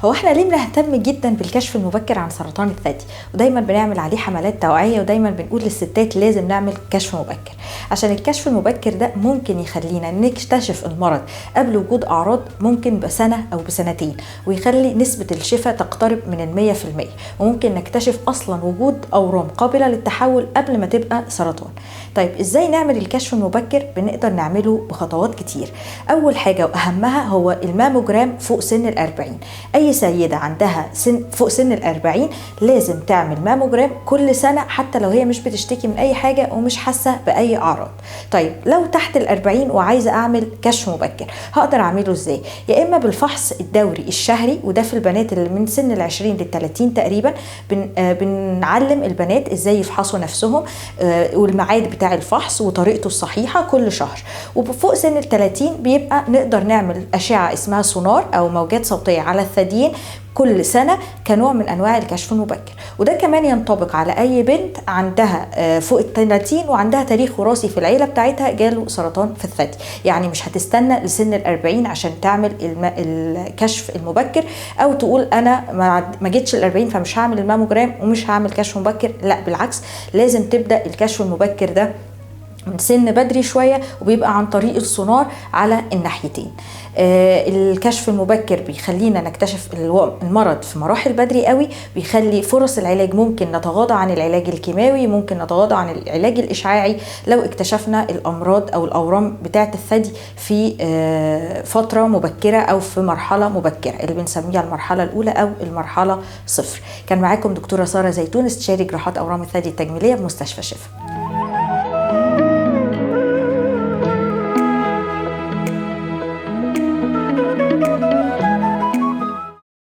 هو احنا ليه بنهتم جدا بالكشف المبكر عن سرطان الثدي ودايما بنعمل عليه حملات توعية ودايما بنقول للستات لازم نعمل كشف مبكر؟ عشان الكشف المبكر ده ممكن يخلينا نكتشف المرض قبل وجود أعراض ممكن بسنة أو بسنتين، ويخلي نسبة الشفاء تقترب من 100%، وممكن نكتشف أصلا وجود أورام قابلة للتحول قبل ما تبقى سرطان. طيب ازاي نعمل الكشف المبكر؟ بنقدر نعمله بخطوات كتير. أول حاجة وأهمها هو الماموجرام فوق سن 40. أي سيدة عندها فوق سن 40 لازم تعمل ماموجرام كل سنة، حتى لو هي مش بتشتكي من أي حاجة ومش حاسة بأي أعراض. طيب لو تحت 40 وعايزة أعمل كشف مبكر هقدر أعمله إزاي؟ يا إما بالفحص الدوري الشهري، وده في البنات اللي من سن 20 ل 30 تقريبا. بنعلم البنات إزاي يفحصوا نفسهم والميعاد بتاع الفحص وطريقته الصحيحة كل شهر. وفوق سن 30 بيبقى نقدر نعمل أشعة اسمها سونار أو موجات صوتية على الثديين كل سنة كنوع من أنواع الكشف المبكر. وده كمان ينطبق على أي بنت عندها فوق 30 وعندها تاريخ وراثي في العيلة بتاعتها جاله سرطان في الثدي، يعني مش هتستنى لسن 40 عشان تعمل الكشف المبكر، أو تقول أنا ما جيتش 40 فمش هعمل الماموجرام ومش هعمل كشف مبكر. لا بالعكس، لازم تبدأ الكشف المبكر ده من سن بدري شوية، وبيبقى عن طريق السونار على الناحيتين. الكشف المبكر بيخلينا نكتشف المرض في مراحل بدري قوي، بيخلي فرص العلاج ممكن نتغاضى عن العلاج الكيماوي، ممكن نتغاضى عن العلاج الإشعاعي لو اكتشفنا الأمراض أو الأورام بتاعة الثدي في فترة مبكرة أو في مرحلة مبكرة اللي بنسميها المرحلة الأولى أو المرحلة 0. كان معاكم دكتورة سارة زيتون، استشاري جراحات أورام الثدي التجميلية بمستشفى شفا.